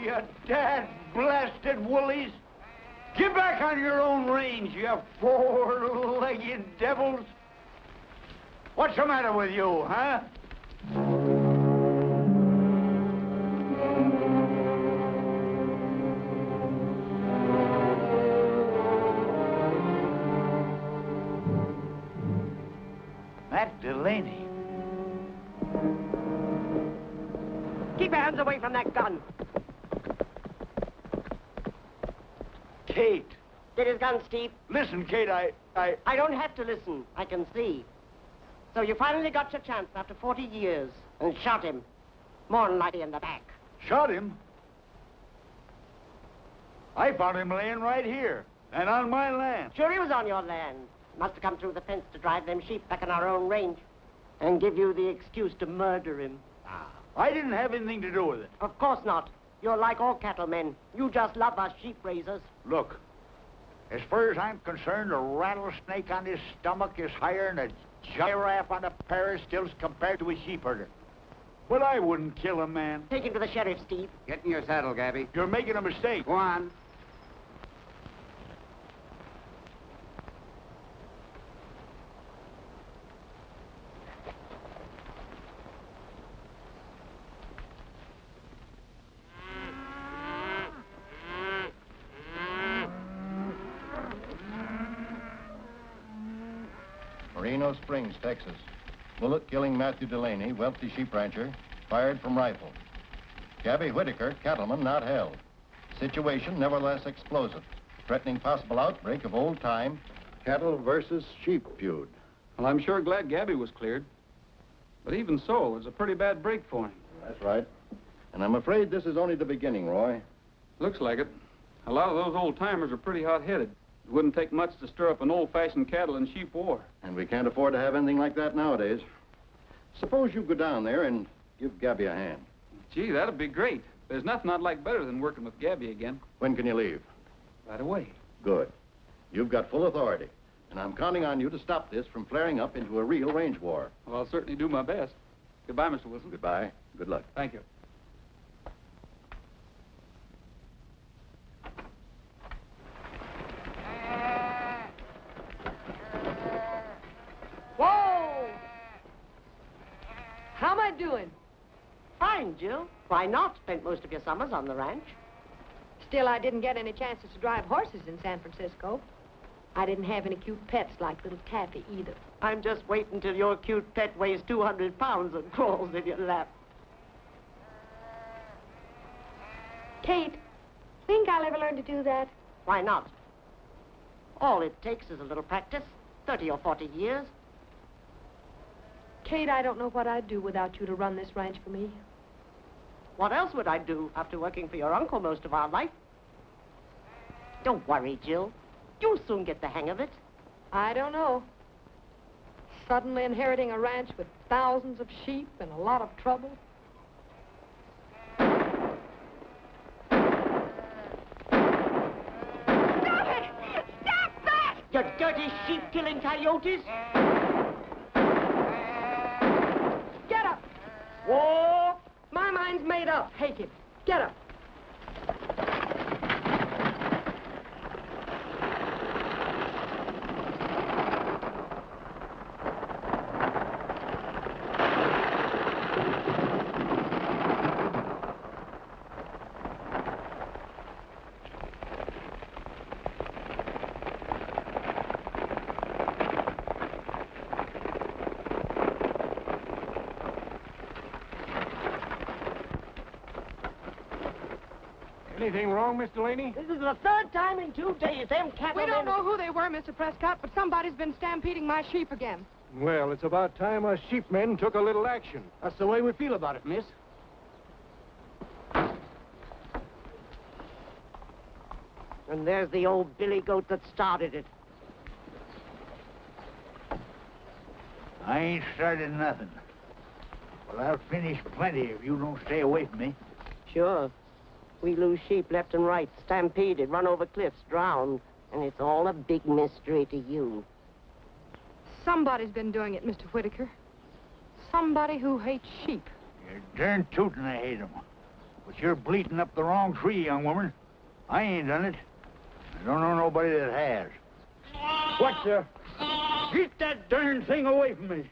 You dad-blasted woolies! Get back on your own range, you four-legged devils! What's the matter with you, huh? Matt Delaney. Keep your hands away from that gun. Kate. Get his gun, Steve. Listen, Kate, I don't have to listen. I can see. So you finally got your chance after 40 years and shot him. More than likely in the back. Shot him? I found him laying right here and on my land. Sure he was on your land. Must have come through the fence to drive them sheep back in our own range and give you the excuse to murder him. I didn't have anything to do with it. Of course not. You're like all cattlemen. You just love us sheep raisers. Look, as far as I'm concerned, a rattlesnake on his stomach is higher than a giraffe on a pair of stilts compared to a sheepherder. But I wouldn't kill a man. Take him to the sheriff, Steve. Get in your saddle, Gabby. You're making a mistake. Go on. Springs, Texas. Bullet killing Matthew Delaney, wealthy sheep rancher, fired from rifle. Gabby Whitaker, cattleman, not held. Situation nevertheless explosive, threatening possible outbreak of old-time cattle versus sheep feud. Well, I'm sure glad Gabby was cleared. But even so, it was a pretty bad break for him. That's right. And I'm afraid this is only the beginning, Roy. Looks like it. A lot of those old-timers are pretty hot-headed. It wouldn't take much to stir up an old-fashioned cattle and sheep war. And we can't afford to have anything like that nowadays. Suppose you go down there and give Gabby a hand. Gee, that'd be great. There's nothing I'd like better than working with Gabby again. When can you leave? Right away. Good. You've got full authority. And I'm counting on you to stop this from flaring up into a real range war. Well, I'll certainly do my best. Goodbye, Mr. Wilson. Goodbye. Good luck. Thank you. Whoa! How am I doing? Fine, Jill. Why not? Spent most of your summers on the ranch. Still, I didn't get any chances to drive horses in San Francisco. I didn't have any cute pets like little Kathy either. I'm just waiting till your cute pet weighs 200 pounds and crawls in your lap. Kate, think I'll ever learn to do that? Why not? All it takes is a little practice, 30 or 40 years. Kate, I don't know what I'd do without you to run this ranch for me. What else would I do after working for your uncle most of our life? Don't worry, Jill. You'll soon get the hang of it. I don't know. Suddenly inheriting a ranch with thousands of sheep and a lot of trouble. Stop it! Stop that! You dirty sheep-killing coyotes! Get up! Whoa! My mind's made up. Take him. Get up. Anything wrong, Miss Delaney? This is the third time in 2 days them cattle... We don't know who they were, Mr. Prescott, but somebody's been stampeding my sheep again. Well, it's about time us sheepmen took a little action. That's the way we feel about it, miss. And there's the old billy goat that started it. I ain't started nothing. Well, I'll finish plenty if you don't stay away from me. Sure. We lose sheep left and right, stampeded, run over cliffs, drowned. And it's all a big mystery to you. Somebody's been doing it, Mr. Whitaker. Somebody who hates sheep. You're darn tootin' I hate 'em. But you're bleating up the wrong tree, young woman. I ain't done it. I don't know nobody that has. What the? Get that darn thing away from me.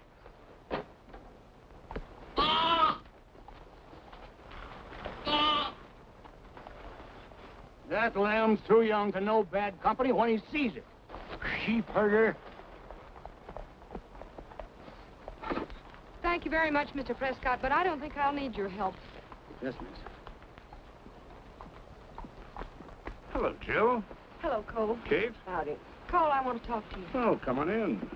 That lamb's too young to know bad company when he sees it. Sheepherder. Thank you very much, Mr. Prescott, but I don't think I'll need your help. Yes, miss. Hello, Jill. Hello, Cole. Kate? Howdy. Cole, I want to talk to you. Oh, come on in.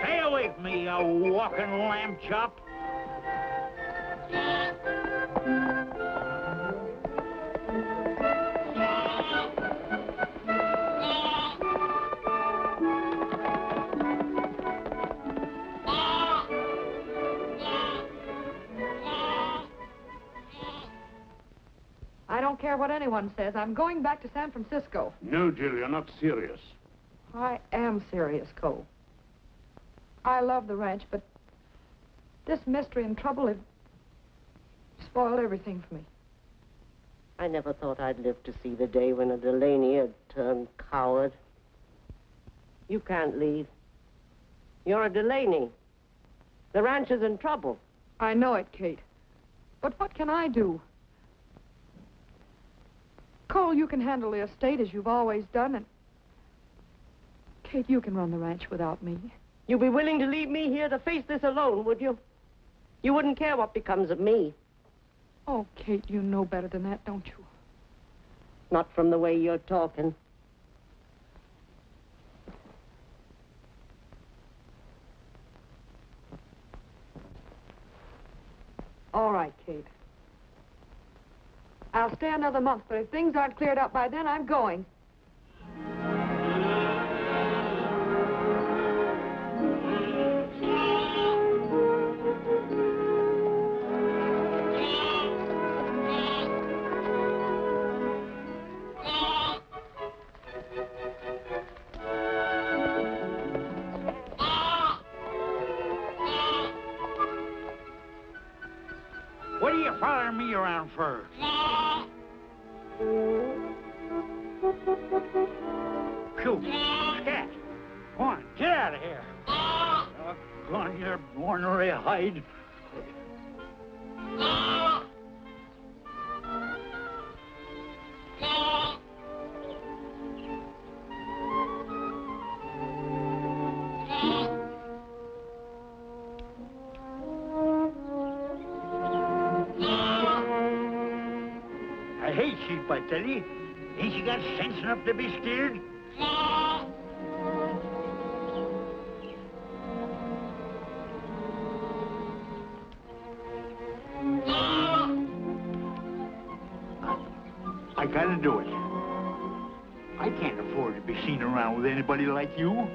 Stay away from me, you walking lamb chop. I don't care what anyone says. I'm going back to San Francisco. No, Jill, you're not serious. I am serious, Cole. I love the ranch, but this mystery and trouble have spoiled everything for me. I never thought I'd live to see the day when a Delaney had turned coward. You can't leave. You're a Delaney. The ranch is in trouble. I know it, Kate. But what can I do? Cole, you can handle the estate as you've always done, and Kate, you can run the ranch without me. You'd be willing to leave me here to face this alone, would you? You wouldn't care what becomes of me. Oh, Kate, you know better than that, don't you? Not from the way you're talking. All right, Kate. I'll stay another month, but if things aren't cleared up by then, I'm going. What are you following me around for? Shoot, scat. Come on, get out of here. Go on, your ornery hide. I hate sheep, I tell you. Ain't you got sense enough to be scared? I gotta do it. I can't afford to be seen around with anybody like you.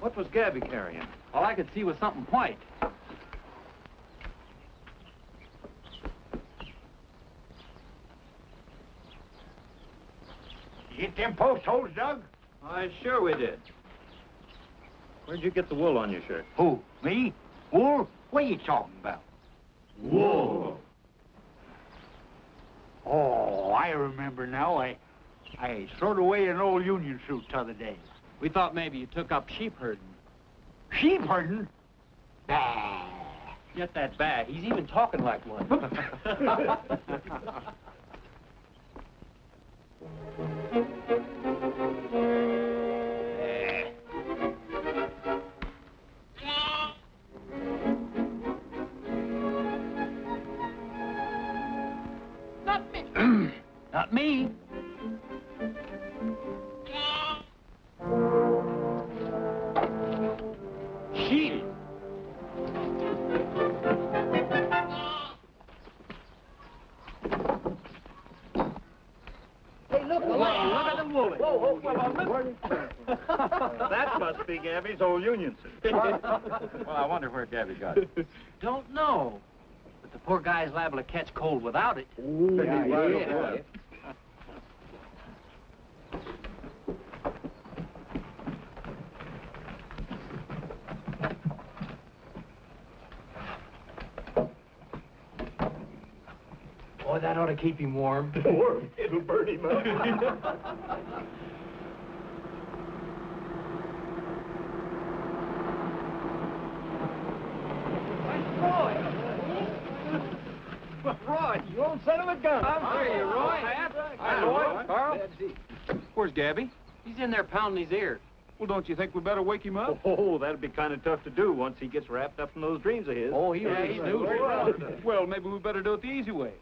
What was Gabby carrying? All I could see was something white. You get them post holes, Doug? Why, sure we did. Where'd you get the wool on your shirt? Who, me? Wool? What are you talking about? Wool. Oh, I remember now. I throwed away an old union suit the other day. We thought maybe you took up sheep herding. Sheep herding? Bah. Get that bag. He's even talking like one. Not me. Not me. That must be Gabby's old union suit. Well, I wonder where Gabby got it. Don't know. But the poor guy's liable to catch cold without it. Yeah. Boy, that ought to keep him warm. Warm? It'll burn him up. Roy, you old son of a gun. I'm here, Roy. Hi, Roy. Carl. Where's Gabby? He's in there pounding his ear. Well, don't you think we better wake him up? Oh, that'd be kind of tough to do once he gets wrapped up in those dreams of his. Oh, he really knew. Well, maybe we better do it the easy way.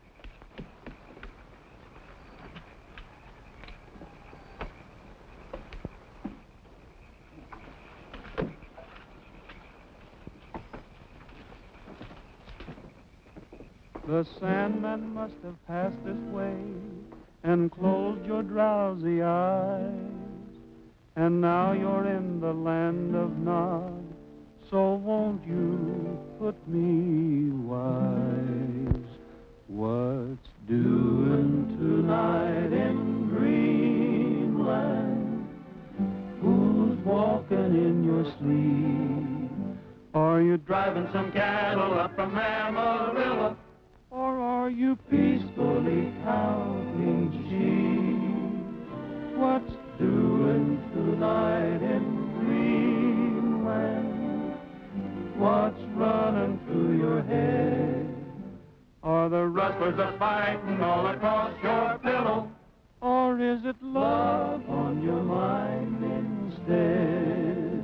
The Sandman must have passed this way and closed your drowsy eyes. And now you're in the land of Nod, so won't you put me wise? What's doing tonight in Greenland? Who's walking in your sleep? Are you driving some cattle up from Amarillo? Or are you peacefully counting sheep? What's doing tonight in Greenland? What's running through your head? Are the rustlers a fighting all across your pillow? Or is it love on your mind instead?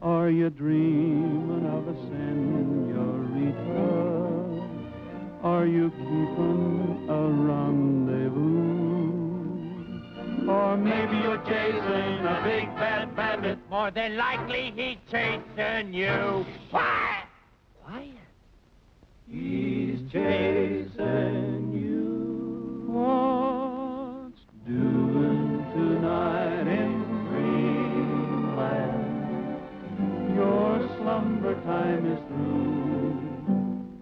Are you dreaming of a senorita? Are you keeping a rendezvous? Or maybe you're chasing a big bad bandit? More than likely he's chasing you. Quiet! Quiet? He's chasing you. What's doing tonight in Greenland? Your slumber time is through.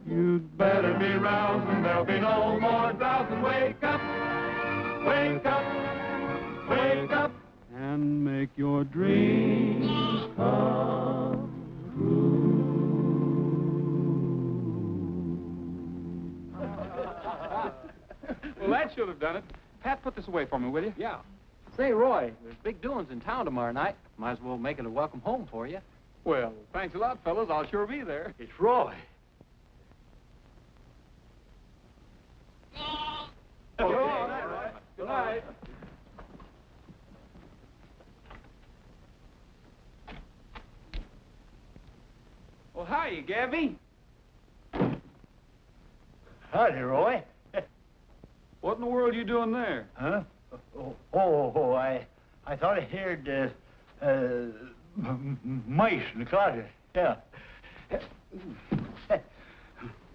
You'd better be rousing, there'll be no more drowsing. Wake up, wake up, wake up, and make your dreams come true. Well, that should have done it. Pat, put this away for me, will you? Yeah. Say, Roy, there's big doings in town tomorrow night. Might as well make it a welcome home for you. Well, thanks a lot, fellas. I'll sure be there. It's Roy. Good night. Well, hiya, Gabby. Howdy, Roy. What in the world are you doing there? Huh? I thought I heard mice in the closet. Yeah.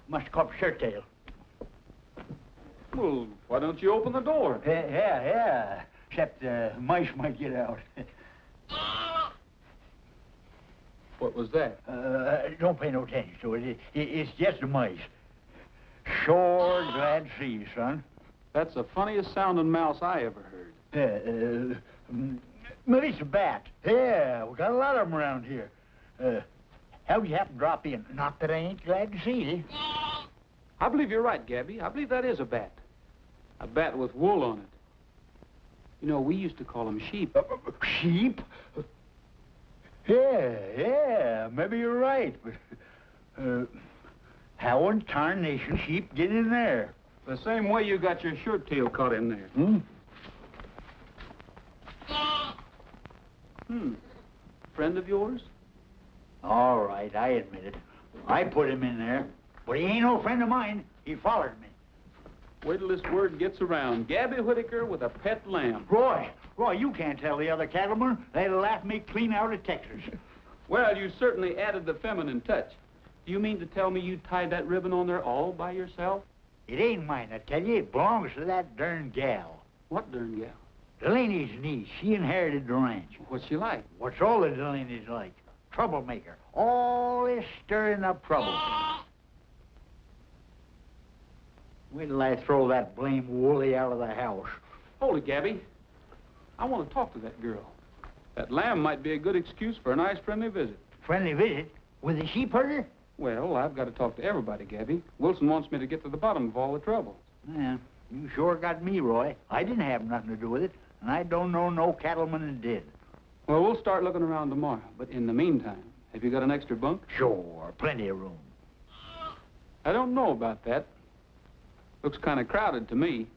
Must have caught a shirt tail. Well, why don't you open the door? Yeah. Except mice might get out. What was that? Don't pay no attention to it. It's just the mice. Sure glad to see you, son. That's the funniest sounding mouse I ever heard. Maybe it's a bat. Yeah, we got a lot of them around here. How'd you happen to drop in? Not that I ain't glad to see you. I believe you're right, Gabby. I believe that is a bat. A bat with wool on it. You know, we used to call them sheep. Sheep? Yeah, maybe you're right. But how in tarnation sheep get in there? The same way you got your shirt tail caught in there. Friend of yours? All right, I admit it. I put him in there. But he ain't no friend of mine. He followed me. Wait till this word gets around. Gabby Whitaker with a pet lamb. Roy, you can't tell the other cattlemen. They'll laugh me clean out of Texas. Well, you certainly added the feminine touch. Do you mean to tell me you tied that ribbon on there all by yourself? It ain't mine, I tell you. It belongs to that darn gal. What darn gal? Delaney's niece. She inherited the ranch. What's she like? What's all the Delaney's like? Troublemaker. Always stirring up trouble. Wait till I throw that blame Wooly out of the house. Hold it, Gabby. I want to talk to that girl. That lamb might be a good excuse for a nice friendly visit. Friendly visit? With the sheepherder? Well, I've got to talk to everybody, Gabby. Wilson wants me to get to the bottom of all the trouble. Yeah, you sure got me, Roy. I didn't have nothing to do with it, and I don't know no cattleman that did. Well, we'll start looking around tomorrow. But in the meantime, have you got an extra bunk? Sure, plenty of room. I don't know about that. Looks kind of crowded to me.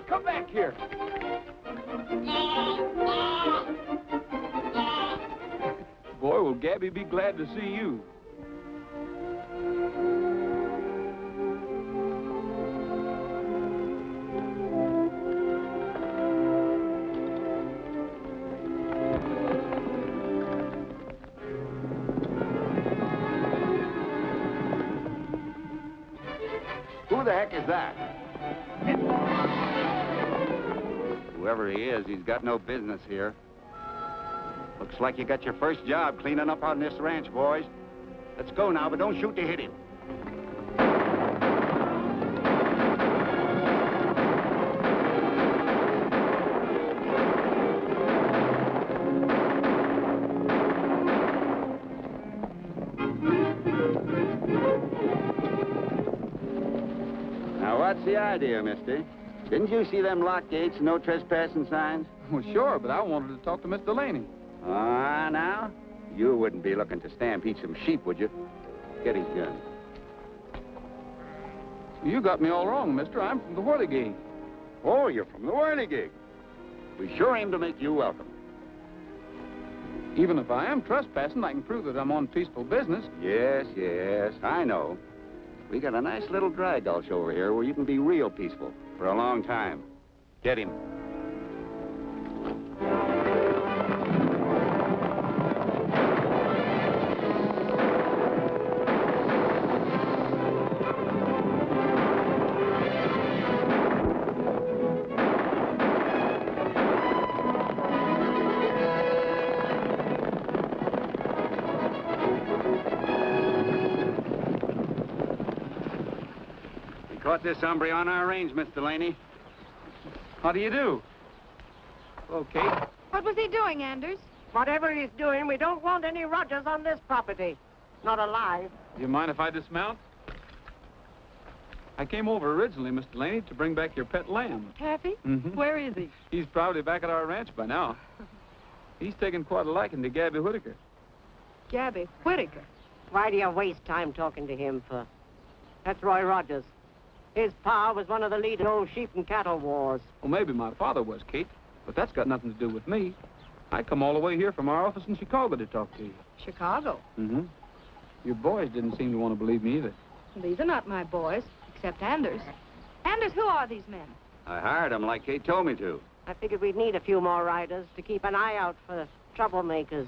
Come back here. Boy, will Gabby be glad to see you. Who the heck is that? Whoever he is, he's got no business here. Looks like you got your first job cleaning up on this ranch, boys. Let's go now, but don't shoot to hit him. Now, what's the idea, mister? Didn't you see them lock gates and no trespassing signs? Well, sure, but I wanted to talk to Miss Delaney. Now? You wouldn't be looking to stampede some sheep, would you? Get his gun. You got me all wrong, mister. I'm from the Whirligig. Oh, you're from the Whirligig. We sure aim to make you welcome. Even if I am trespassing, I can prove that I'm on peaceful business. Yes, I know. We got a nice little dry gulch over here where you can be real peaceful for a long time. Get him. Caught this hombre on our range, Miss Delaney. How do you do? Hello, Kate. What was he doing, Anders? Whatever he's doing, we don't want any Rogers on this property. Not alive. Do you mind if I dismount? I came over originally, Miss Delaney, to bring back your pet lamb. Taffy? Mm-hmm. Where is he? He's probably back at our ranch by now. He's taken quite a liking to Gabby Whitaker. Gabby Whitaker? Why do you waste time talking to him for? That's Roy Rogers. His pa was one of the leading old sheep and cattle wars. Well, maybe my father was, Kate, but that's got nothing to do with me. I come all the way here from our office in Chicago to talk to you. Chicago? Mm-hmm. Your boys didn't seem to want to believe me either. These are not my boys, except Anders. Anders, who are these men? I hired him like Kate told me to. I figured we'd need a few more riders to keep an eye out for troublemakers.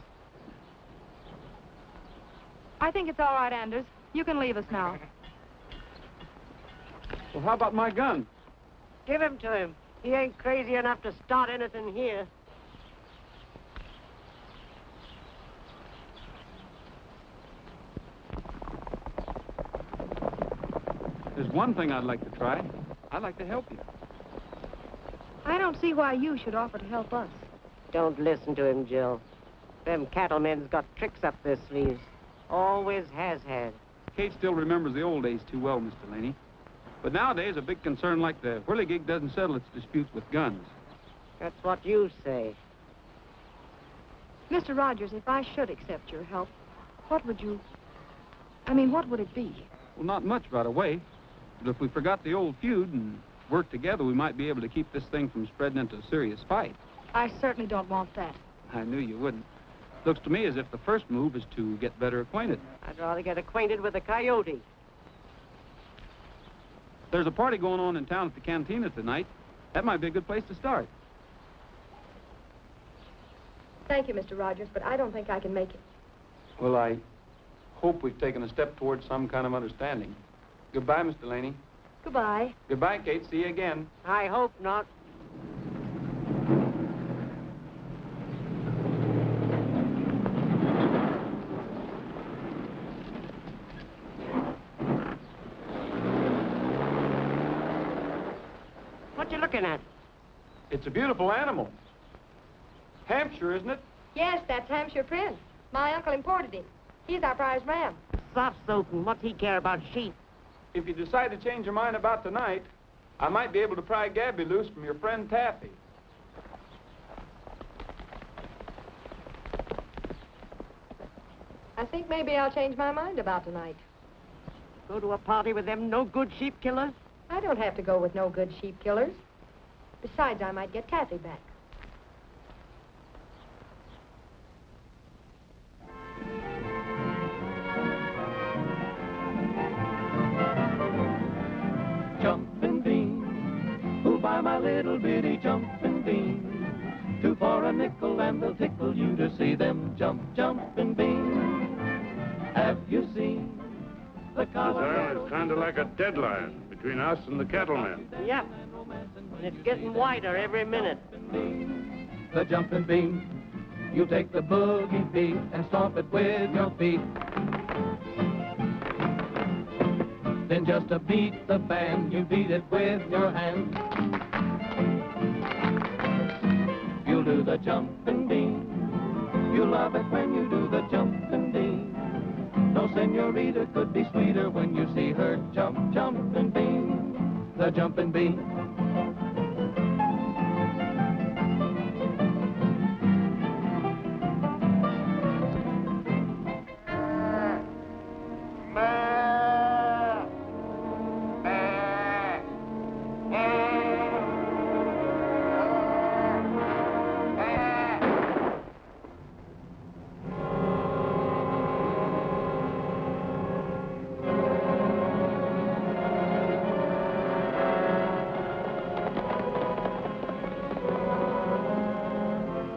I think it's all right, Anders. You can leave us now. Well, how about my gun? Give him to him. He ain't crazy enough to start anything here. There's one thing I'd like to try. I'd like to help you. I don't see why you should offer to help us. Don't listen to him, Jill. Them cattlemen's got tricks up their sleeves. Always has had. Kate still remembers the old days too well, Miss Delaney. But nowadays, a big concern like the Whirligig doesn't settle its disputes with guns. That's what you say. Mr. Rogers, if I should accept your help, what would it be? Well, not much right away. But if we forgot the old feud and worked together, we might be able to keep this thing from spreading into a serious fight. I certainly don't want that. I knew you wouldn't. Looks to me as if the first move is to get better acquainted. I'd rather get acquainted with a coyote. There's a party going on in town at the cantina tonight. That might be a good place to start. Thank you, Mr. Rogers, but I don't think I can make it. Well, I hope we've taken a step towards some kind of understanding. Goodbye, Miss Delaney. Goodbye. Goodbye, Kate. See you again. I hope not. What you looking at? It's a beautiful animal. Hampshire, isn't it? Yes, that's Hampshire Prince. My uncle imported him. He's our prize ram. Soft-soaking. What's he care about sheep? If you decide to change your mind about tonight, I might be able to pry Gabby loose from your friend Taffy. I think maybe I'll change my mind about tonight. Go to a party with them no-good sheep killers? I don't have to go with no good sheep killers. Besides, I might get Taffy back. Jumping bean, who'll buy my little bitty jumping bean? 2 for a nickel and they'll tickle you to see them jumping bean. Have you seen the Colorado? It's kind of like a deadline between us and the cattlemen. Yep. And it's getting wider every minute. The jumping bean, you take the boogie beat and stomp it with your feet. Then just to beat the band, you beat it with your hand. You'll do the jumping bean. You love it when you do the jumping bean. No senorita could be sweeter when you see her jumping bean. The jumping bean.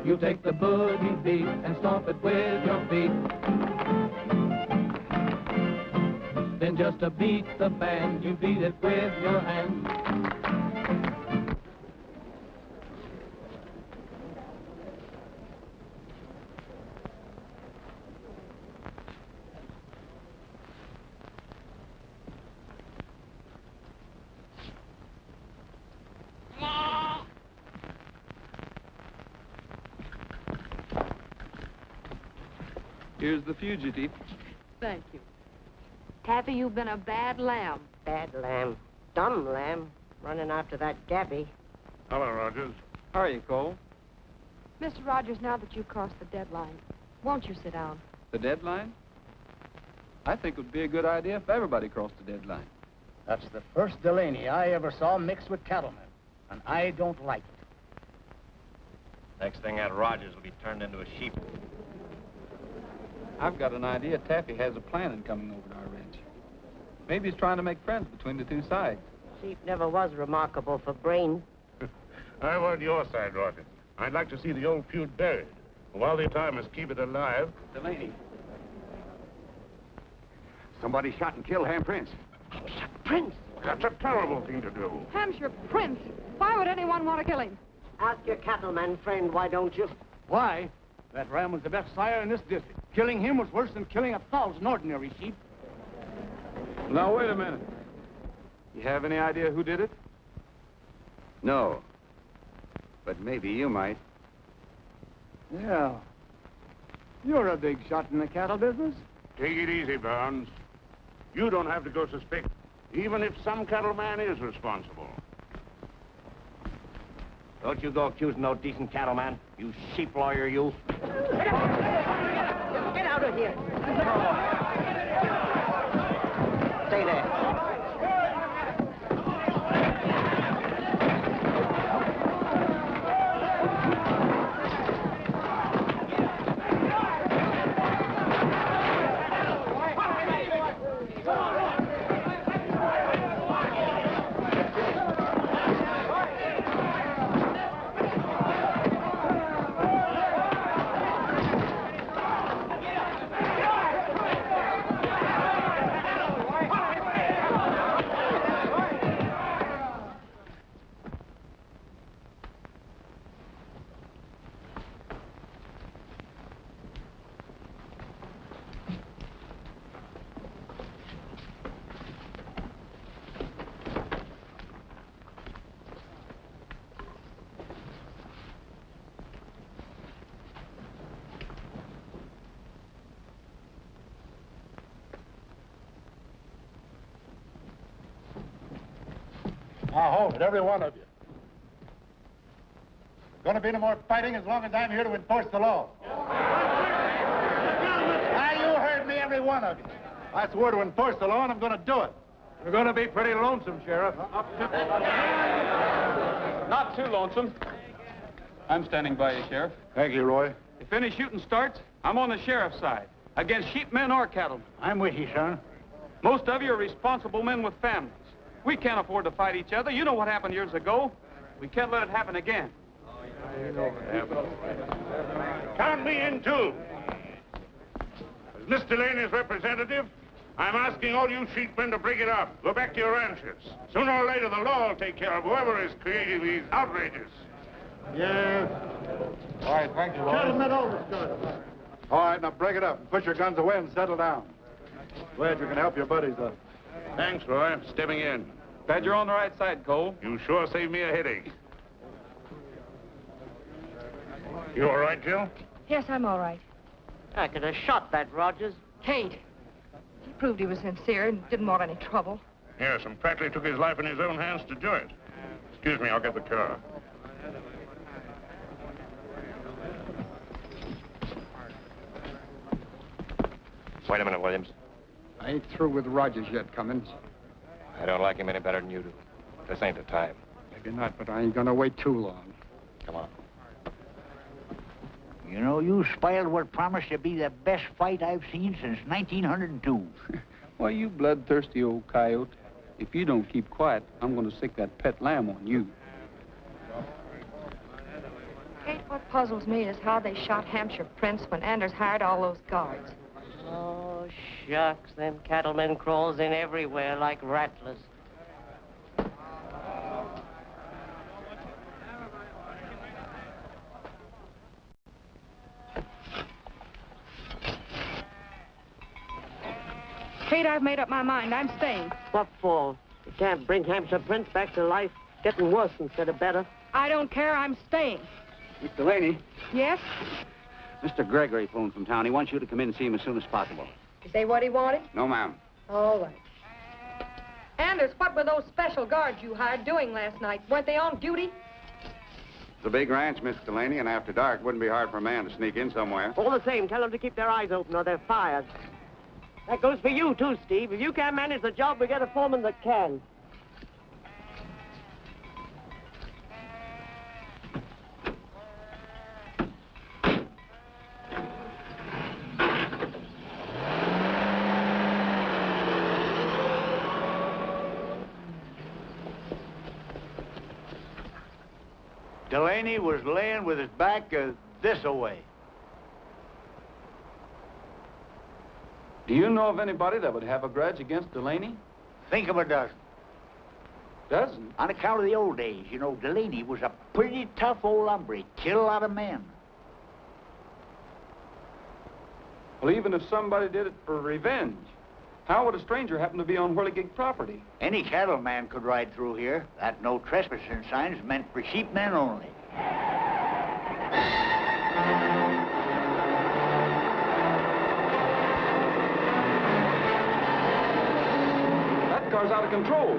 You take the boogie beat and stomp it with your feet. Then just to beat the band, you beat it with your hand. Here's the fugitive. Thank you. Taffy, you've been a bad lamb. Bad lamb. Dumb lamb. Running after that Gabby. Hello, Rogers. How are you, Cole? Mr. Rogers, now that you've crossed the deadline, won't you sit down? The deadline? I think it would be a good idea if everybody crossed the deadline. That's the first Delaney I ever saw mixed with cattlemen, and I don't like it. Next thing, that Rogers will be turned into a sheep. I've got an idea Taffy has a plan in coming over to our ranch. Maybe he's trying to make friends between the two sides. Sheep never was remarkable for brains. I want your side, Rogers. I'd like to see the old feud buried. While the time is keep it alive. Delaney. Somebody shot and killed Ham Prince. Prince? That's a terrible thing to do. Hampshire Prince. Why would anyone want to kill him? Ask your cattleman friend, why don't you? Why? That ram was the best sire in this district. Killing him was worse than killing 1,000 ordinary sheep. Now, wait a minute. You have any idea who did it? No. But maybe you might. Yeah. You're a big shot in the cattle business. Take it easy, Barnes. You don't have to go suspect, even if some cattleman is responsible. Don't you go accusing no decent cattleman, you sheep lawyer, you. Get out of here. Stay there. Now hold it, every one of you. There's going to be no more fighting as long as I'm here to enforce the law. Now you heard me, every one of you. I swore to enforce the law, and I'm going to do it. You're going to be pretty lonesome, Sheriff. Not too lonesome. I'm standing by you, Sheriff. Thank you, Roy. If any shooting starts, I'm on the sheriff's side, against sheepmen or cattlemen. I'm with you, son. Most of you are responsible men with families. We can't afford to fight each other. You know what happened years ago. We can't let it happen again. Count me in, too. As Miss Delaney's representative, I'm asking all you sheepmen to break it up. Go back to your ranches. Sooner or later, the law will take care of whoever is creating these outrages. Yes. All right, thank you, Roy. Gentlemen, overstood. All right, now break it up and put your guns away and settle down. Glad you can help your buddies up. Thanks, Roy. Stepping in. Glad you're on the right side, Cole. You sure saved me a headache. You all right, Jill? Yes, I'm all right. I could have shot that Rogers. Kate. He proved he was sincere and didn't want any trouble. Yes, and practically took his life in his own hands to do it. Excuse me, I'll get the car. Wait a minute, Williams. I ain't through with Rogers yet, Cummins. I don't like him any better than you do. This ain't the time. Maybe not, but I ain't gonna wait too long. Come on. You know, you spoiled what promised to be the best fight I've seen since 1902. Why, you bloodthirsty old coyote. If you don't keep quiet, I'm going to stick that pet lamb on you. Kate, what puzzles me is how they shot Hampshire Prince when Anders hired all those guards. Oh, shucks. Them cattlemen crawls in everywhere like rattlers. Kate, I've made up my mind. I'm staying. What for? You can't bring Hampshire Prince back to life. Getting worse instead of better. I don't care. I'm staying. Miss Delaney, Yes? Mr. Gregory phoned from town. He wants you to come in and see him as soon as possible. You say what he wanted? No, ma'am. All right. Anders, what were those special guards you hired doing last night? Weren't they on duty? It's a big ranch, Miss Delaney, and after dark, wouldn't be hard for a man to sneak in somewhere. All the same, tell them to keep their eyes open or they're fired. That goes for you, too, Steve. If you can't manage the job, we get a foreman that can. Delaney was laying with his back this away. Do you know of anybody that would have a grudge against Delaney? Think of a dozen. Doesn't? On account of the old days, you know, Delaney was a pretty tough old hombre. Killed a lot of men. Well, even if somebody did it for revenge, how would a stranger happen to be on Whirligig property? Any cattleman could ride through here. That no trespassing sign's meant for sheepmen only. That car's out of control.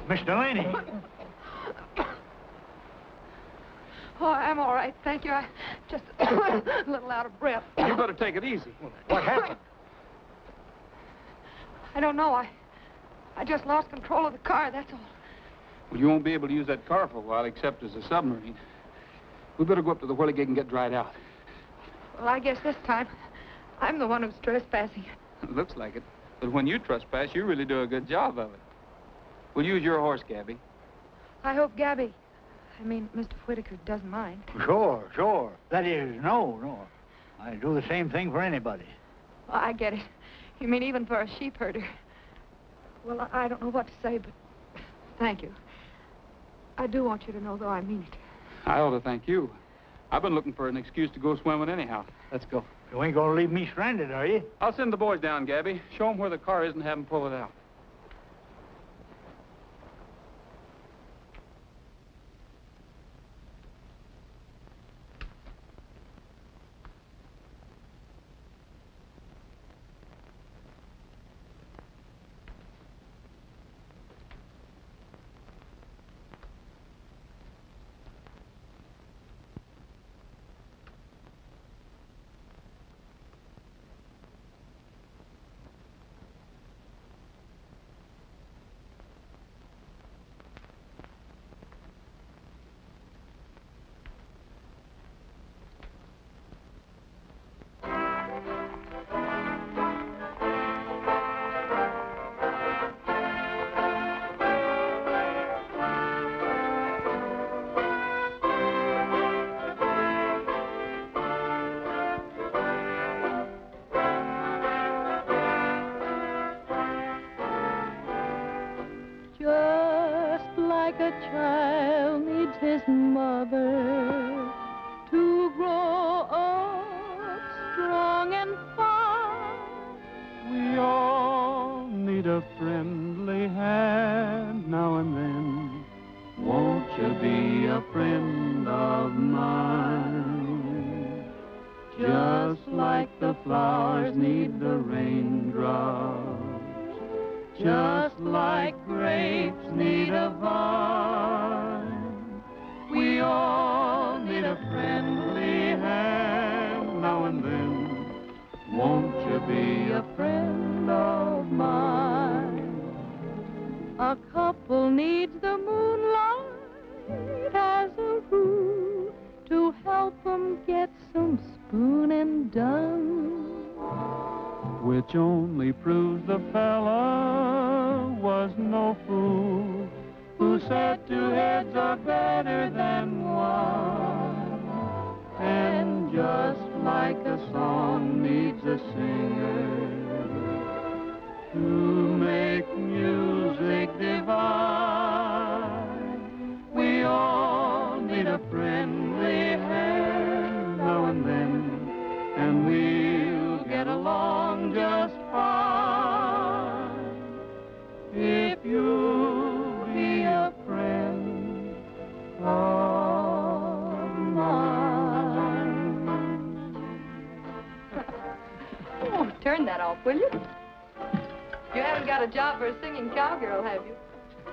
Miss Delaney. Oh, I'm all right, thank you. I just a little out of breath. You better take it easy. What happened? I don't know. I just lost control of the car, that's all. Well, you won't be able to use that car for a while, except as a submarine. We better go up to the whirligig and get dried out. Well, I guess this time I'm the one who's trespassing. Looks like it. But when you trespass, you really do a good job of it. We'll use your horse, Gabby. I hope Gabby, Mr. Whitaker doesn't mind. Sure. That is, no. I do the same thing for anybody. Well, I get it. You mean even for a sheepherder? Well, I don't know what to say, but thank you. I do want you to know, though, I mean it. I ought to thank you. I've been looking for an excuse to go swimming anyhow. Let's go. You ain't gonna leave me stranded, are you? I'll send the boys down, Gabby. Show them where the car is and have them pull it out. A child needs his mother to grow up strong and fine. We all need a friendly hand now and then. Won't you be a friend of mine? Just like the flowers need the raindrops, just like grapes need a vine, we all need a friendly hand now and then. Won't you be a friend of mine? A couple needs the moonlight as a rule to help them get some spooning done, which only proves the fella was no fool who said two heads are better than one. And just like a song needs a singer to make music divine, we all need a friendly hand now and then, and we'll get along just fine if you'll be a friend of mine. Oh, turn that off, will you? You haven't got a job for a singing cowgirl, have you?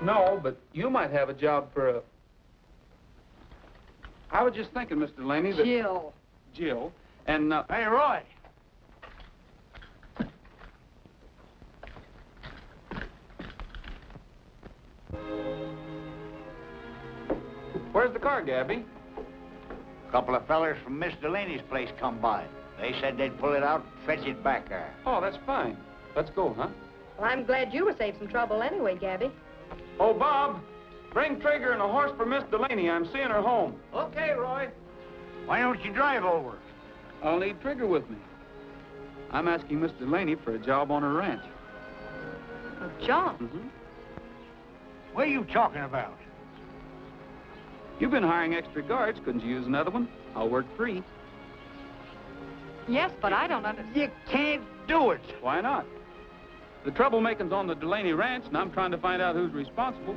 No, but you might have a job for a... I was just thinking, Mr. Delaney, that... Jill. And, Hey, Roy. Where's the car, Gabby? A couple of fellers from Miss Delaney's place come by. They said they'd pull it out and fetch it back there. Oh, that's fine. Let's go, huh? Well, I'm glad you were saved some trouble anyway, Gabby. Oh, Bob, bring Trigger and a horse for Miss Delaney. I'm seeing her home. Okay, Roy. Why don't you drive over? I'll need Trigger with me. I'm asking Miss Delaney for a job on her ranch. A job? Mm-hmm. What are you talking about? You've been hiring extra guards. Couldn't you use another one? I'll work free. Yes, but I don't understand. You can't do it. Why not? The troublemaking's on the Delaney ranch, and I'm trying to find out who's responsible.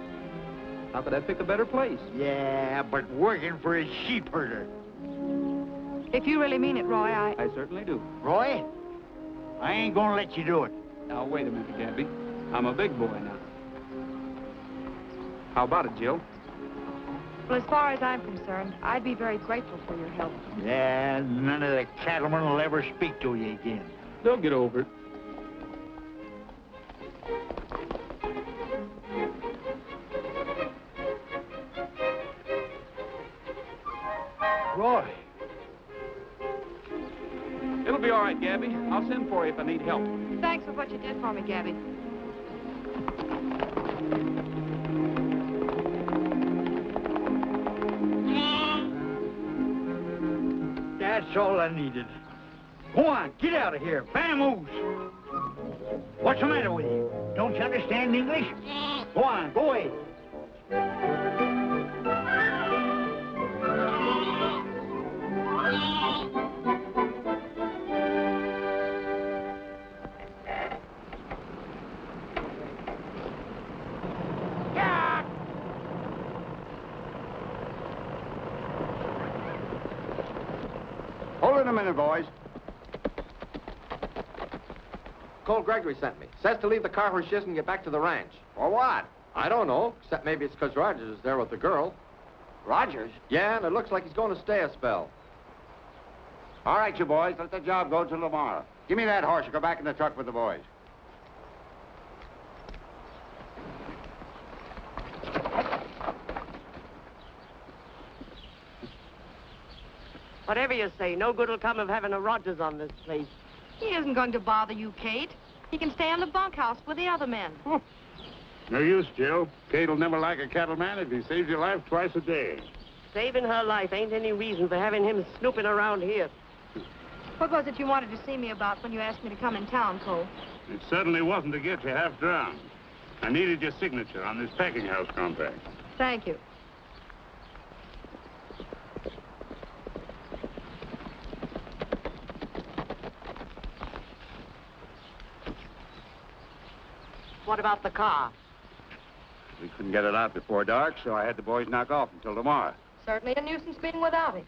How could I pick a better place? Yeah, but working for a sheepherder. If you really mean it, Roy, I certainly do. Roy, I ain't gonna let you do it. Now, wait a minute, Gabby. I'm a big boy now. How about it, Jill? Well, as far as I'm concerned, I'd be very grateful for your help. Yeah, none of the cattlemen will ever speak to you again. They'll get over it. Roy. It'll be all right, Gabby. I'll send for you if I need help. Thanks for what you did for me, Gabby. That's all I needed. Go on, get out of here. Vamoose! What's the matter with you? Don't you understand English? Go on, go away. Hold it a minute, boys. Cole Gregory sent me. Says to leave the car where she is and get back to the ranch. For what? I don't know, except maybe it's because Rogers is there with the girl. Rogers? Yeah, and it looks like he's going to stay a spell. All right, you boys, let the job go till tomorrow. Give me that horse and go back in the truck with the boys. Whatever you say, no good will come of having a Rogers on this place. He isn't going to bother you, Kate. He can stay in the bunkhouse with the other men. No use, Jill. Kate'll never like a cattleman if he saves your life twice a day. Saving her life ain't any reason for having him snooping around here. What was it you wanted to see me about when you asked me to come in town, Cole? It certainly wasn't to get you half drowned. I needed your signature on this packing house contract. Thank you. What about the car? We couldn't get it out before dark, so I had the boys knock off until tomorrow. Certainly a nuisance being without it.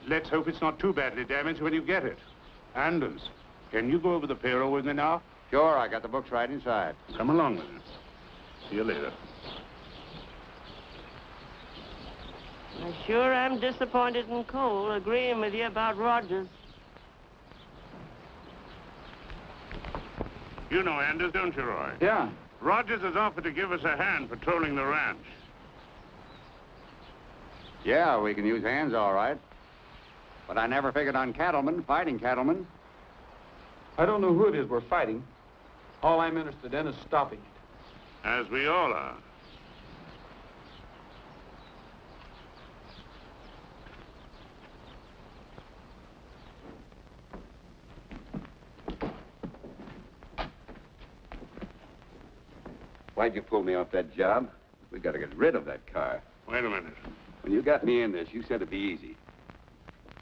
Let's hope it's not too badly damaged when you get it. Anders, can you go over the payroll with me now? Sure, I got the books right inside. Come along with us. See you later. I sure am disappointed in Cole agreeing with you about Rogers. You know Anders, don't you, Roy? Yeah. Rogers has offered to give us a hand patrolling the ranch. Yeah, we can use hands all right. But I never figured on cattlemen, fighting cattlemen. I don't know who it is we're fighting. All I'm interested in is stopping it. As we all are. Why'd you pull me off that job? We gotta get rid of that car. Wait a minute. When you got me in this, you said it'd be easy.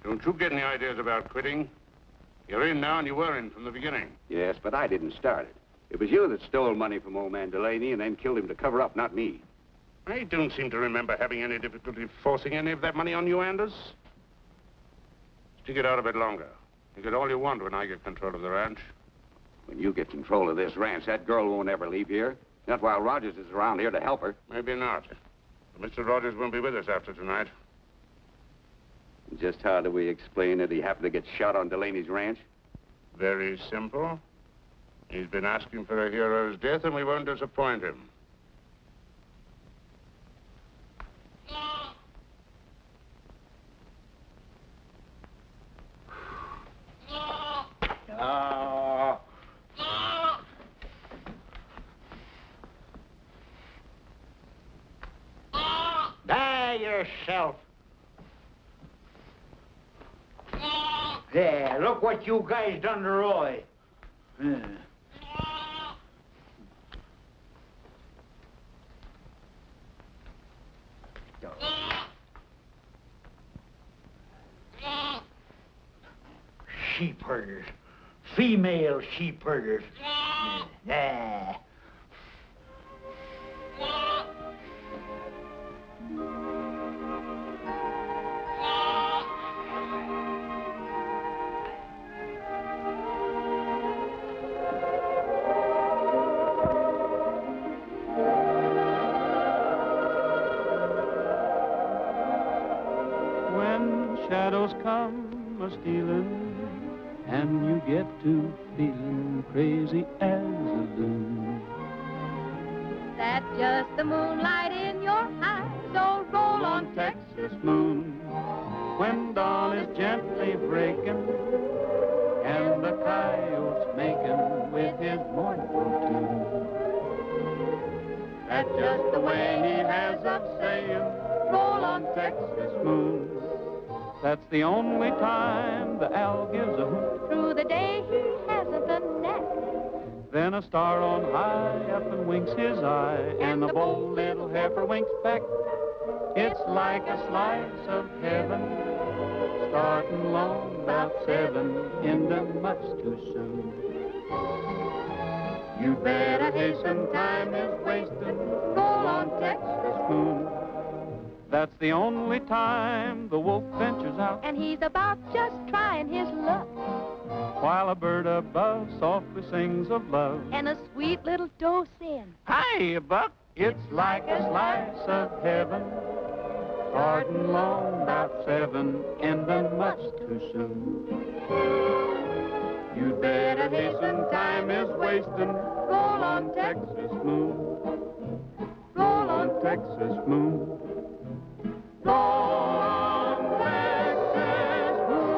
Don't you get any ideas about quitting? You're in now and you were in from the beginning. Yes, but I didn't start it. It was you that stole money from old man Delaney and then killed him to cover up, not me. I don't seem to remember having any difficulty forcing any of that money on you, Anders. Stick it out a bit longer. You get all you want when I get control of the ranch. When you get control of this ranch, that girl won't ever leave here. Not while Rogers is around here to help her. Maybe not. But Mr. Rogers won't be with us after tonight. Just how do we explain that he happened to get shot on Delaney's ranch? Very simple. He's been asking for a hero's death, and we won't disappoint him. Die yourself. There, look what you guys done to Roy. Sheepherders. Female sheepherders. There. shadows come a-stealing, and you get to feeling crazy as a loon. That's just the moonlight in your eyes. So roll on, Texas moon, when dawn is gently breaking, and the coyote's making with his mournful tune. That's just the way he has of saying, roll on, Texas moon. That's the only time the owl gives a hoot. Through the day he hasn't a knack. Then a star on high up and winks his eye, and the bold little heifer winks back. It's like a slice of heaven, starting long about 7, ending much too soon. You better hasten, time is wasting, roll on, Texas moon. That's the only time the wolf ventures out, And he's about just trying his luck. while a bird above softly sings of love. And a sweet little doe sings. Hi, Buck, it's like a slice of heaven, starting long about 7, ending much too soon. You better hasten, time is wasting, roll on, Texas moon. Roll on, Texas moon. Roll on, Texas moon.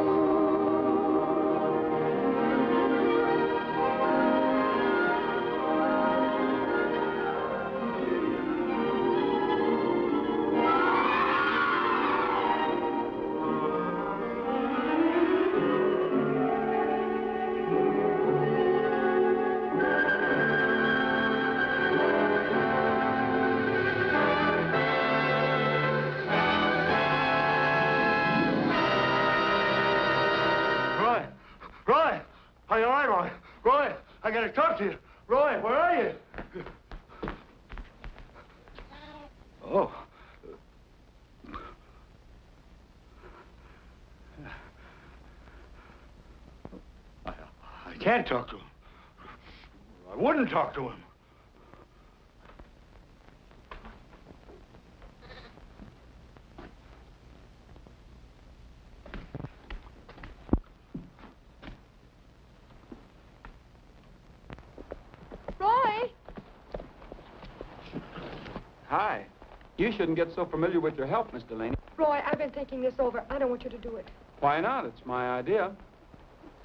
Roy! Are you all right, Roy? Roy, I gotta talk to you. Roy, where are you? Oh. I can't talk to him. I wouldn't talk to him. Roy! Hi. You shouldn't get so familiar with your help, Miss Delaney. Roy, I've been thinking this over. I don't want you to do it. Why not? It's my idea.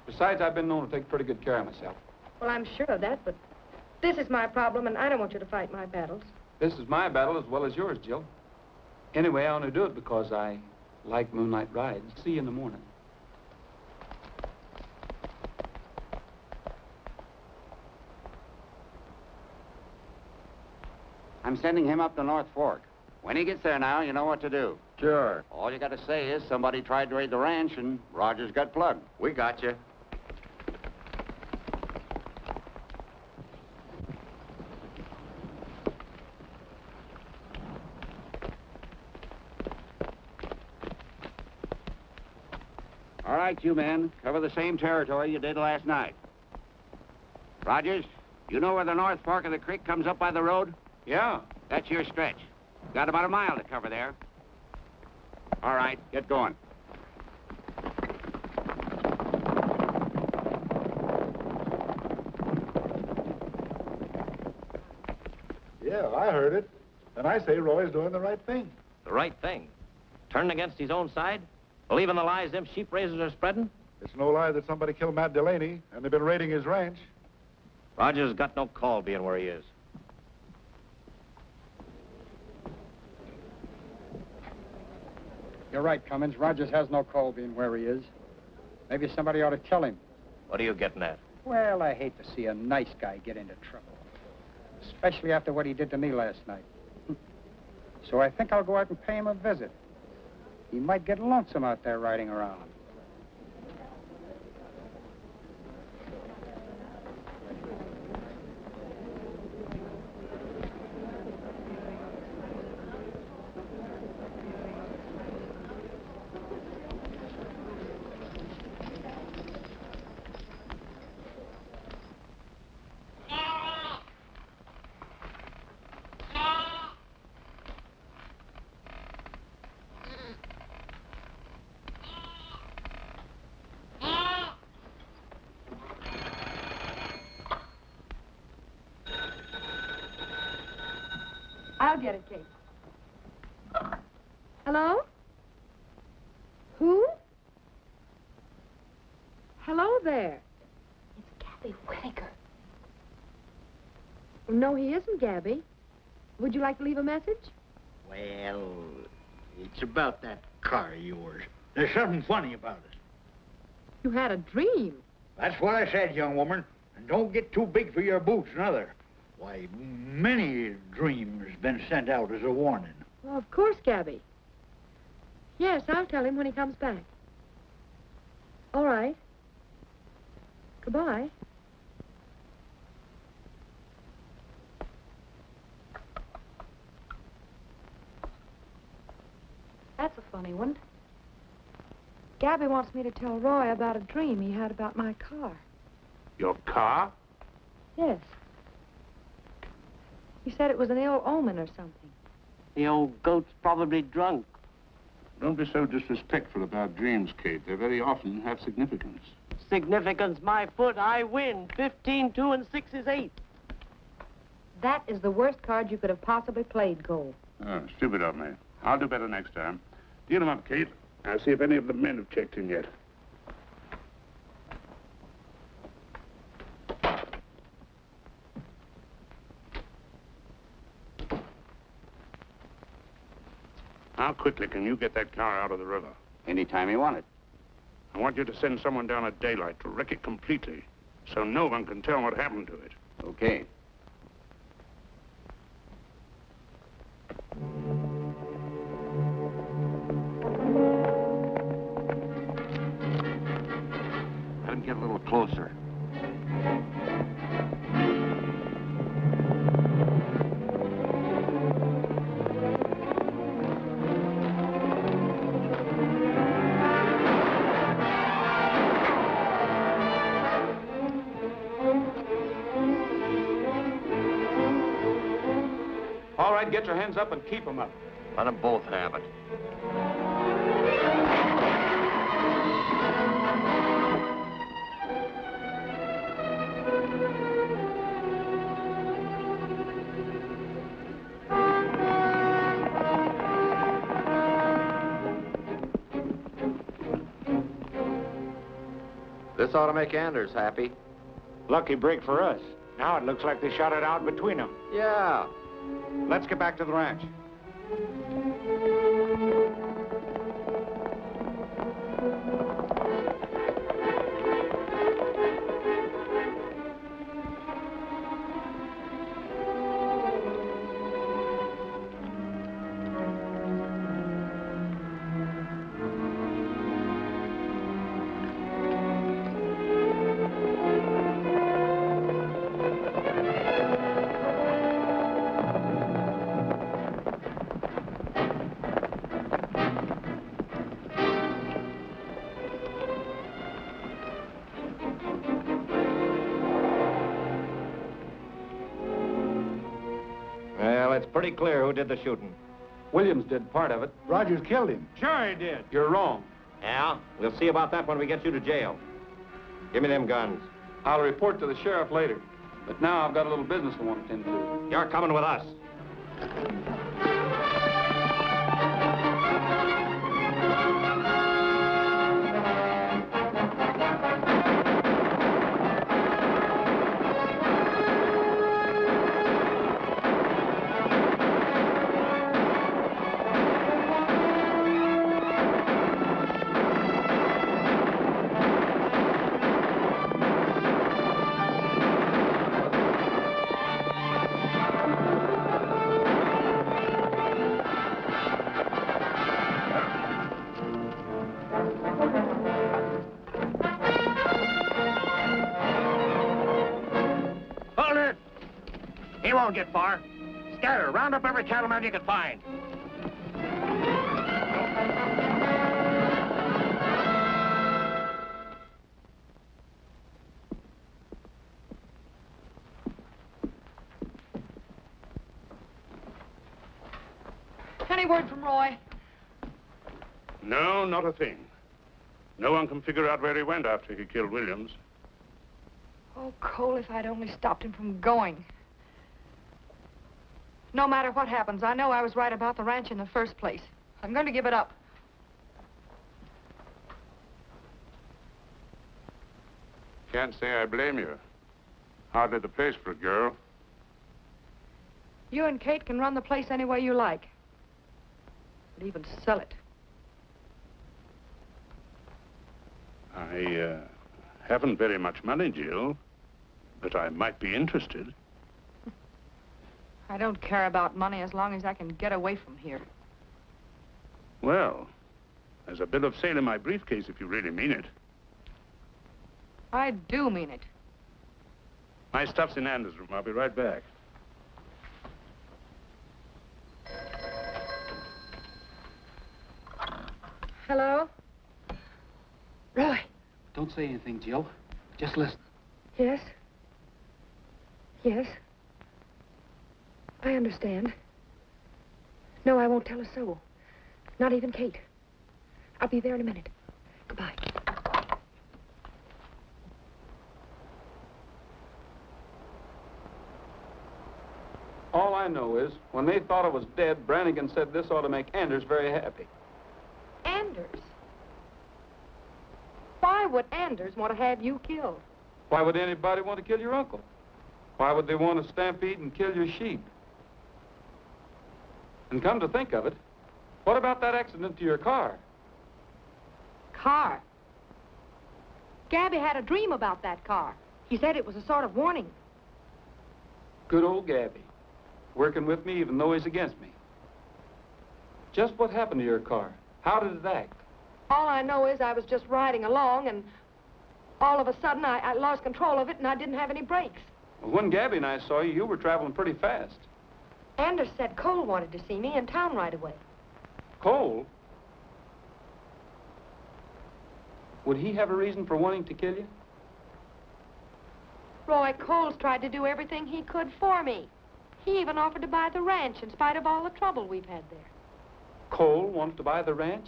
Besides, I've been known to take pretty good care of myself. Well, I'm sure of that, but this is my problem, and I don't want you to fight my battles. This is my battle as well as yours, Jill. Anyway, I only do it because I like moonlight rides. See you in the morning. I'm sending him up the North Fork. When he gets there now, you know what to do. Sure. All you got to say is somebody tried to raid the ranch and Rogers got plugged. We got you. All right, you men, cover the same territory you did last night. Rogers, you know where the North Fork of the creek comes up by the road? Yeah. That's your stretch. Got about a mile to cover there. All right, get going. Yeah, I heard it. And I say Roy's doing the right thing. The right thing? Turning against his own side? Believing the lies them sheep raisers are spreading? It's no lie that somebody killed Matt Delaney, and they've been raiding his ranch. Rogers got no call being where he is. You're right, Cummins. Rogers has no call being where he is. Maybe somebody ought to tell him. What are you getting at? Well, I hate to see a nice guy get into trouble. Especially after what he did to me last night. So I think I'll go out and pay him a visit. He might get lonesome out there riding around. I'll get it, Kate. Hello? Who? Hello there. It's Gabby Whittaker. No, he isn't, Gabby. Would you like to leave a message? Well, it's about that car of yours. There's something funny about it. You had a dream. That's what I said, young woman. And don't get too big for your boots, neither. Why, many dreams been sent out as a warning. Well, of course, Gabby. Yes, I'll tell him when he comes back. All right. Goodbye. That's a funny one. Gabby wants me to tell Roy about a dream he had about my car. Your car? Yes. He said it was an ill omen or something. The old goat's probably drunk. Don't be so disrespectful about dreams, Kate. They very often have significance. Significance, my foot, I win. 15, 2, and 6 is 8. That is the worst card you could have possibly played, Cole. Oh, stupid of me. I'll do better next time. Deal them up, Kate. I'll see if any of the men have checked in yet. How quickly can you get that car out of the river? Anytime you want it. I want you to send someone down at daylight to wreck it completely, so no one can tell what happened to it. Okay. Let him get a little closer. All right, get your hands up and keep them up. Let them both have it. This ought to make Anders happy. Lucky break for us. Now it looks like they shot it out between them. Yeah. Let's get back to the ranch. Well, it's pretty clear who did the shooting. Williams did part of it. Rogers killed him. Sure he did. You're wrong. Yeah? We'll see about that when we get you to jail. Give me them guns. I'll report to the sheriff later. But now I've got a little business I want to tend to. You're coming with us. He won't get far. Scatter. Round up every cattleman you can find. Any word from Roy? No, not a thing. No one can figure out where he went after he killed Williams. Oh, Cole, if I'd only stopped him from going. No matter what happens, I know I was right about the ranch in the first place. I'm going to give it up. Can't say I blame you. Hardly the place for a girl. You and Kate can run the place any way you like. But even sell it. I haven't very much money, Jill, but I might be interested. I don't care about money as long as I can get away from here. Well, there's a bill of sale in my briefcase if you really mean it. I do mean it. My stuff's in Anders' room. I'll be right back. Hello? Roy. Don't say anything, Jill. Just listen. Yes? Yes? I understand. No, I won't tell a soul. Not even Kate. I'll be there in a minute. Goodbye. All I know is, when they thought I was dead, Brannigan said this ought to make Anders very happy. Anders? Why would Anders want to have you killed? Why would anybody want to kill your uncle? Why would they want to stampede and kill your sheep? And come to think of it, what about that accident to your car? Car? Gabby had a dream about that car. He said it was a sort of warning. Good old Gabby, working with me even though he's against me. Just what happened to your car? How did it act? All I know is I was just riding along, and all of a sudden I lost control of it, and I didn't have any brakes. Well, when Gabby and I saw you, you were traveling pretty fast. Anders said Cole wanted to see me in town right away. Cole? Would he have a reason for wanting to kill you? Roy, Cole's tried to do everything he could for me. He even offered to buy the ranch in spite of all the trouble we've had there. Cole wanted to buy the ranch?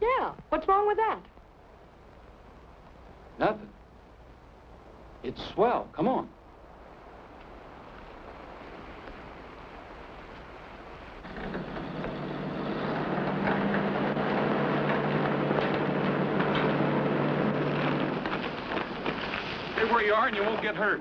Yeah, what's wrong with that? Nothing. It's swell. Come on. Stay where you are and you won't get hurt.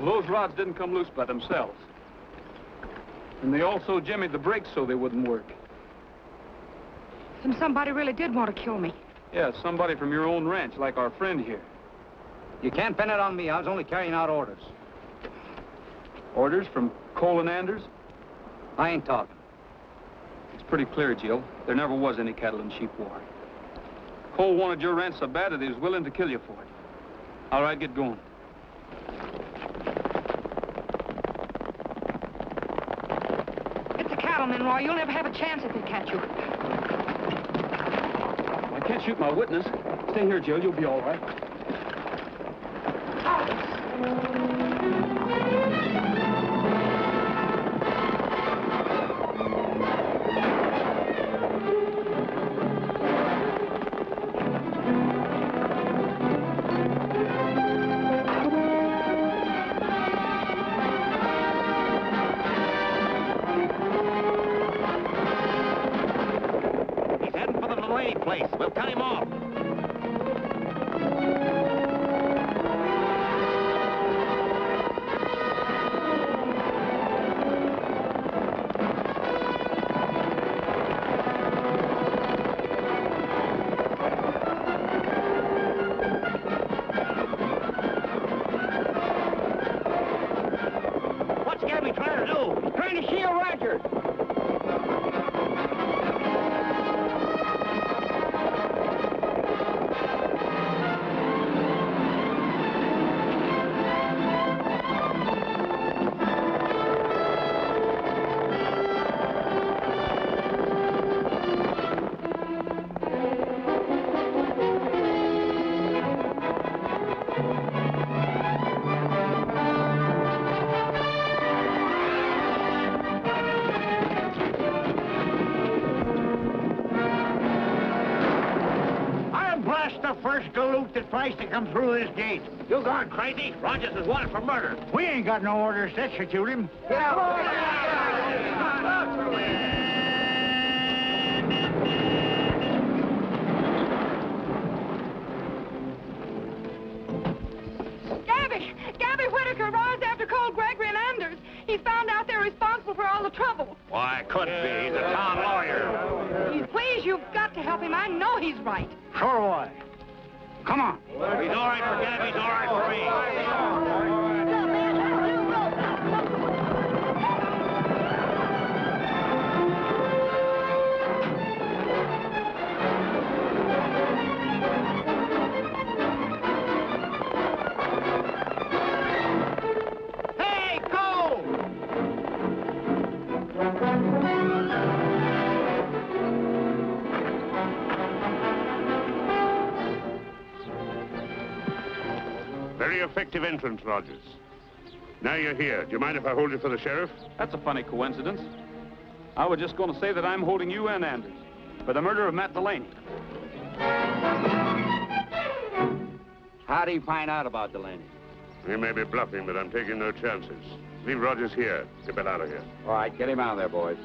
Well, those rods didn't come loose by themselves. And they also jimmied the brakes so they wouldn't work. Then somebody really did want to kill me. Yeah, somebody from your own ranch, like our friend here. You can't pin it on me. I was only carrying out orders. Orders from Cole and Anders? I ain't talking. It's pretty clear, Jill. There never was any cattle and sheep war. Cole wanted your ranch so bad that he was willing to kill you for it. All right, get going. It's the cattlemen, Roy. You'll never have a chance if they catch you. I can't shoot my witness. Stay here, Jill. You'll be all right. Place. We'll cut him off. What's Gabby trying to do? He's trying to shield ranchers. the first galoot that tries to come through this gate. You gone crazy? Rogers is wanted for murder. We ain't got no orders to execute him. Get out! Gabby Whitaker runs after Cole, Gregory, and Anders. He's found out they're responsible for all the trouble. Why, couldn't be. He's a town lawyer. Please, you've got to help him. I know he's right. Sure why. Come on. He's all right for Gabby, he's all right for me. Very effective entrance, Rogers. Now you're here. Do you mind if I hold you for the sheriff? That's a funny coincidence. I was just going to say that I'm holding you and Anders for the murder of Matt Delaney. How do you find out about Delaney? He may be bluffing, but I'm taking no chances. Leave Rogers here. Get Bill out of here. All right, get him out of there, boys.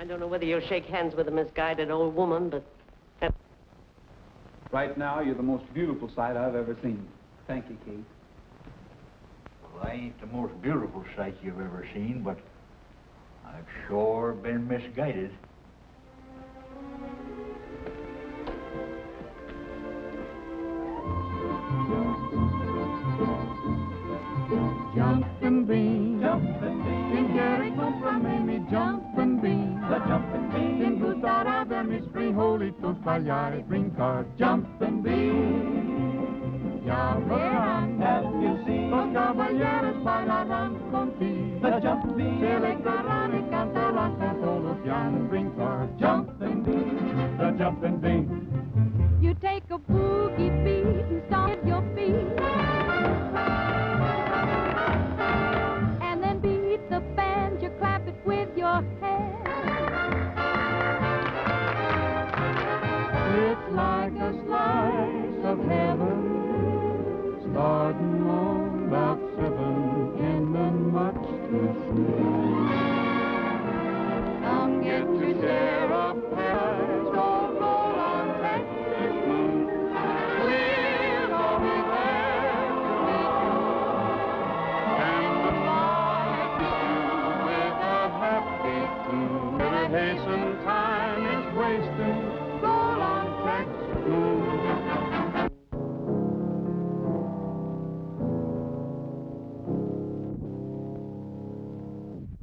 I don't know whether you'll shake hands with a misguided old woman, but... Right now, you're the most beautiful sight I've ever seen. Thank you, Kate. Well, I ain't the most beautiful sight you've ever seen, but I've sure been misguided. Jumpin' bean, in Jericho from Amy, jumpin' bean, the jumpin' bean, in Gustara de mis frijolitos Baleares brincar, jumpin' bean. Ya verán, as you see, los caballeros bailarán contigo, the jumpin' bean, se alegrarán y cantarán con todos pianos brincar, jumpin' bean, the jumpin' bean. You take a boogie beat and stomp your feet. And then beat the band, you clap it with your hands. It's like a slice of heaven, starting on about 7, ending much too soon. Come get your share of paradise, don't roll on Texas moon. We'll all be there to meet you, and goodbye to you with a happy tune. Hasten, time is wasting. Go